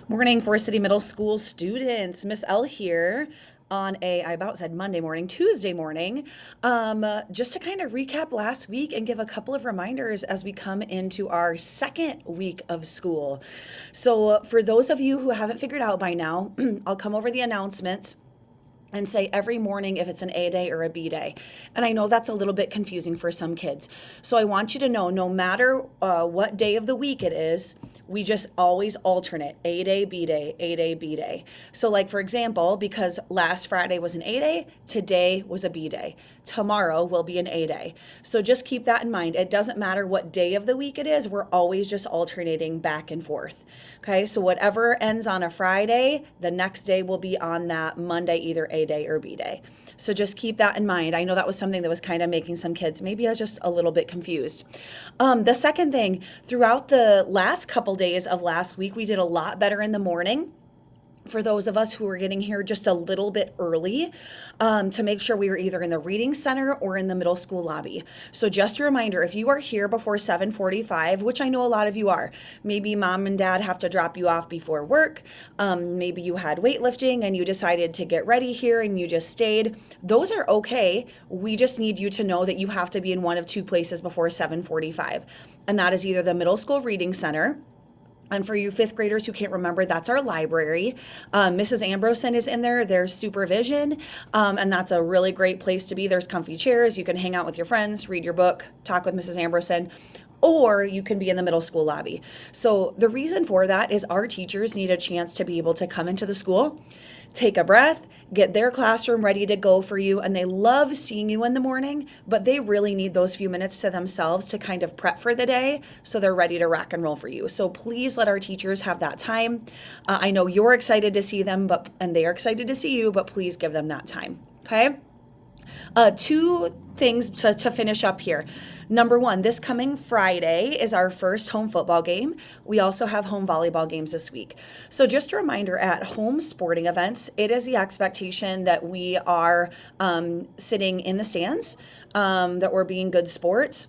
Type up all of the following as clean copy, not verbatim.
Morning, Forest City Middle School students. Miss L here on I about said Monday morning, Tuesday morning, just to kind of recap last week and give a couple of reminders as we come into our second week of school. So, for those of you who haven't figured out by now, I'll come over the announcements and say every morning if it's an A day or a B day. And I know that's a little bit confusing for some kids. So I want you to know no matter what day of the week it is, we just always alternate A day, B day, A day, B day. So, like for example, because last Friday was an A day, today was a B day. Tomorrow will be an A day. So just keep that in mind. It doesn't matter what day of the week it is, we're always just alternating back and forth. Okay, so whatever ends on a Friday, the next day will be on that Monday, either A day or B day. So just keep that in mind. I know that was something that was kind of making some kids maybe just a little bit confused. The second thing, throughout the last couple days of last week, we did a lot better in the morning for those of us who were getting here just a little bit early, to make sure we were either in the reading center or in the middle school lobby. So just a reminder, if you are here before 7:45, which I know a lot of you are, maybe mom and dad have to drop you off before work, maybe you had weightlifting and you decided to get ready here and you just stayed, those are okay. We just need you to know that you have to be in one of two places before 7:45, and that is either the middle school reading center. And for you fifth graders who can't remember, that's our library. Mrs. Ambrosen is in there. There's supervision, and that's a really great place to be. There's comfy chairs. You can hang out with your friends, read your book, talk with Mrs. Ambrosen, or you can be in the middle school lobby. So the reason for that is our teachers need a chance to be able to come into the school, take a breath, get their classroom ready to go for you, and they love seeing you in the morning, but they really need those few minutes to themselves to kind of prep for the day so they're ready to rock and roll for you. So please let our teachers have that time. I know you're excited to see them, and they are excited to see you, but please give them that time. Okay? Two things to finish up here. Number one, this coming Friday is our first home football game. We also have home volleyball games this week. So just a reminder, at home sporting events, it is the expectation that we are sitting in the stands, that we're being good sports,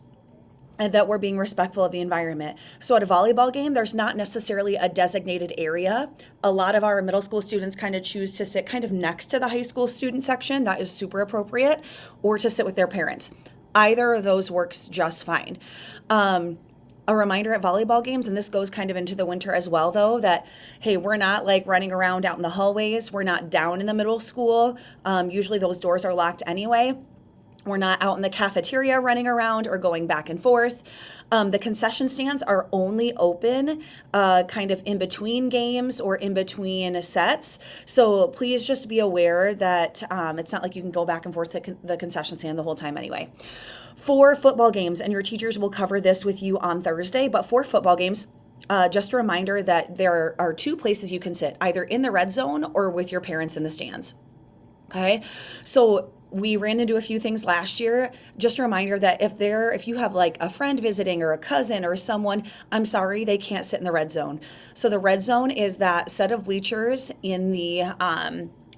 and that we're being respectful of the environment. So at a volleyball game, there's not necessarily a designated area. A lot of our middle school students kind of choose to sit kind of next to the high school student section. That is super appropriate, or to sit with their parents. Either of those works just fine. A reminder at volleyball games, and this goes kind of into the winter as well, though, that, hey, we're not like running around out in the hallways. We're not down in the middle school. Usually those doors are locked anyway. We're not out in the cafeteria running around or going back and forth. The concession stands are only open kind of in between games or in between sets. So please just be aware that it's not like you can go back and forth to the concession stand the whole time anyway. For football games, and your teachers will cover this with you on Thursday, but for football games, just a reminder that there are two places you can sit, either in the red zone or with your parents in the stands. Okay, so we ran into a few things last year. Just a reminder that if you have like a friend visiting or a cousin or someone, I'm sorry, they can't sit in the red zone. So the red zone is that set of bleachers in the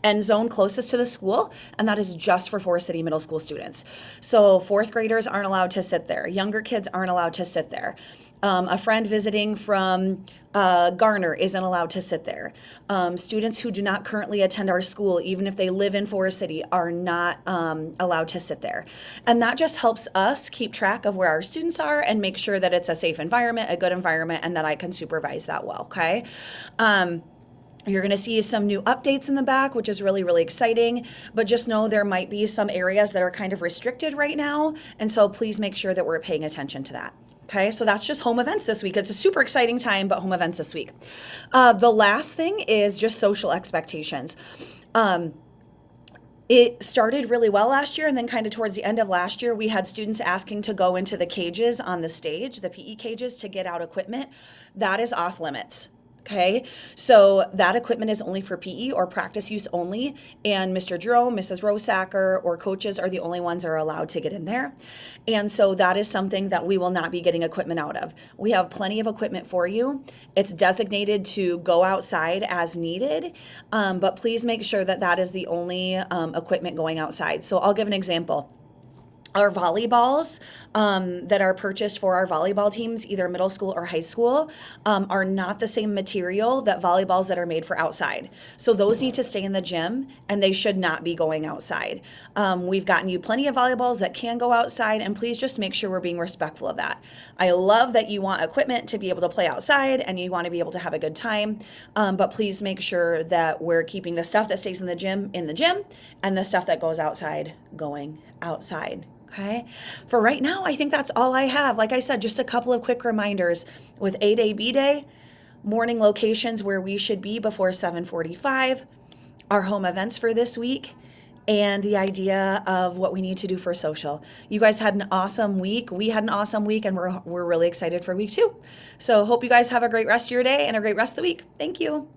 end zone closest to the school, and that is just for Forest City Middle School students. So fourth graders aren't allowed to sit there. Younger kids aren't allowed to sit there. A friend visiting from Garner isn't allowed to sit there. Students who do not currently attend our school, even if they live in Forest City, are not allowed to sit there. And that just helps us keep track of where our students are and make sure that it's a safe environment, a good environment, and that I can supervise that well, okay? You're going to see some new updates in the back, which is really, really exciting. But just know there might be some areas that are kind of restricted right now. And so please make sure that we're paying attention to that. Okay, so that's just home events this week. It's a super exciting time, but home events this week. The last thing is just social expectations. It started really well last year, and then kind of towards the end of last year, we had students asking to go into the cages on the stage, the PE cages, to get out equipment. That is off limits. Okay, so that equipment is only for PE or practice use only, and Mr. Jerome, Mrs. Rosacker, or coaches are the only ones that are allowed to get in there. And so that is something that we will not be getting equipment out of. We have plenty of equipment for you. It's designated to go outside as needed, but please make sure that that is the only equipment going outside. So I'll give an example. our volleyballs that are purchased for our volleyball teams, either middle school or high school, are not the same material that volleyballs that are made for outside. So those need to stay in the gym and they should not be going outside. We've gotten you plenty of volleyballs that can go outside, and please just make sure we're being respectful of that. I love that you want equipment to be able to play outside and you want to be able to have a good time, but please make sure that we're keeping the stuff that stays in the gym and the stuff that goes outside going outside. Okay. For right now, I think that's all I have. Like I said, just a couple of quick reminders with A-Day, B-Day, morning locations where we should be before 7:45, our home events for this week, and the idea of what we need to do for social. You guys had an awesome week. We had an awesome week, and we're really excited for week 2. So hope you guys have a great rest of your day and a great rest of the week. Thank you.